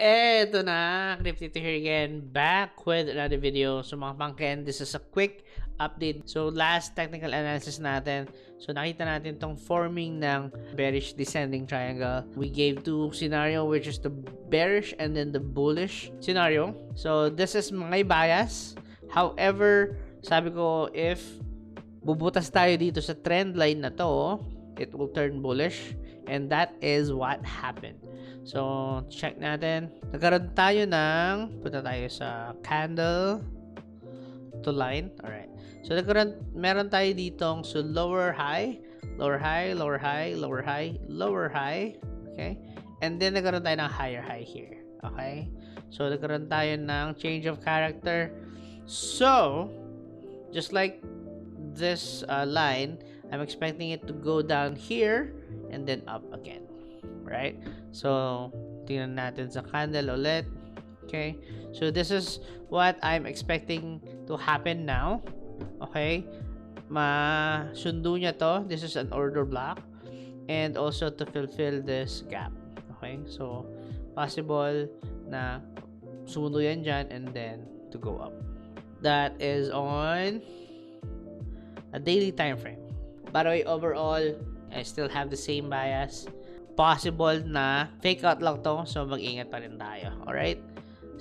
Eto na, CrypTito here again, back with another video. So mga pangken, this is a quick update. So last technical analysis natin, so nakita natin tong forming ng bearish descending triangle. We gave two scenario, which is the bearish and then the bullish scenario. So this is may bias. However, sabi ko, if bubutas tayo dito sa trend line na to, it will turn bullish, and that is what happened. So, check natin. Nagkaroon tayo ng, punta tayo sa candle to line. Alright. So, meron tayo ditong, so lower high, lower high, lower high, lower high, lower high. Okay. And then, nagkaroon tayo ng higher high here. Okay. So, nagkaroon tayo ng change of character. So, just like this line, I'm expecting it to go down here and then up again. Right? So, tingnan natin sa candle ulit. Okay? So, this is what I'm expecting to happen now. Okay? Masundo niya to. This is an order block. And also to fulfill this gap. Okay? So, possible na sumundo yan dyan and then to go up. That is on a daily time frame. By the way, overall, I still have the same bias. Possible na fake out lang to, so mag-ingat pa rin tayo. Alright?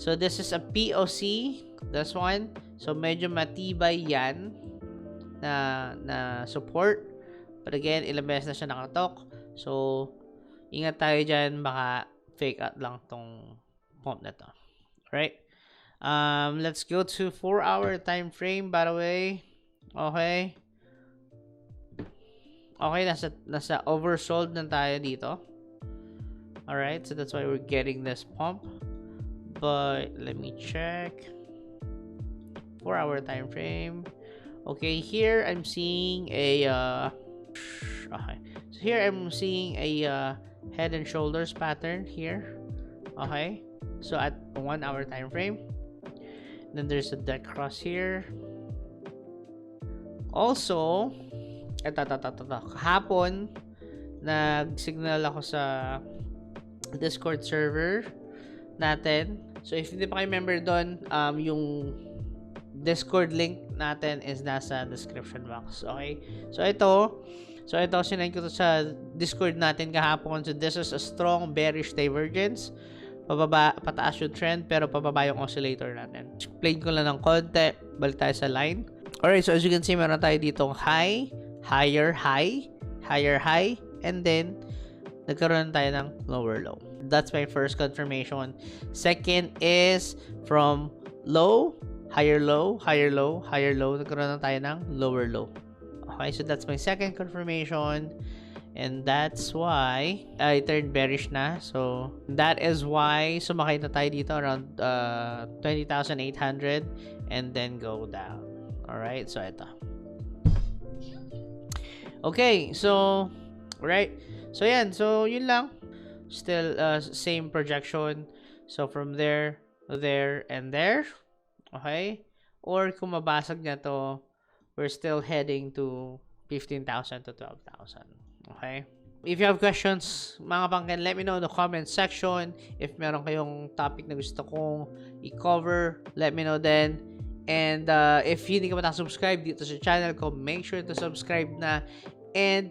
So, this is a POC. This one. So, medyo matibay yan na support. But again, ilang beses na siya nakatok. So, ingat tayo dyan. Baka fake out lang tong pump na to. Alright? Let's go to 4-hour time frame, by the way. Okay. Okay, nasa oversold na tayo dito. Alright, so that's why we're getting this pump. But let me check. 4-hour time frame. Okay, here I'm seeing a okay. So here I'm seeing a head and shoulders pattern here. Okay. So at 1-hour time frame. Then there's a dead cross here. Also, kahapon nag-signal ako sa Discord server natin. So if hindi pa kayo member doon, yung Discord link natin is nasa description box. Okay? So ito sinend ko to sa Discord natin kahapon. So this is a strong bearish divergence. Pataas yung trend pero pababa yung oscillator natin. Explain ko lang ng konti. Balik tayo sa line. Alright, so as you can see, meron tayo ditong high, higher high, higher high, and then nagkaroon tayo ng lower low. That's my first confirmation. Second is from low, higher low, higher low, higher low, nagkaroon tayo ng lower low. Okay, so that's my second confirmation, and that's why I turned bearish na. So that is why sumakay na tayo dito around 20,800 and then go down. Alright, so ito. Okay, so right. So yan, so yun lang. Still same projection. So from there, and there. Okay? Or kung mabasag na to, we're still heading to 15,000 to 12,000. Okay? If you have questions, mga pangkin, let me know in the comment section. If meron kayong topic na gusto kong i-cover, let me know then. And if hindi ka pa na-subscribe dito sa channel ko, make sure to subscribe na and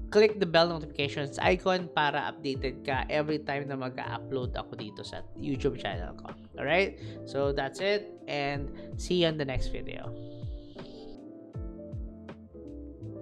click the bell notifications icon para updated ka every time na mag-upload ako dito sa YouTube channel ko. Alright? So that's it, and see you on the next video.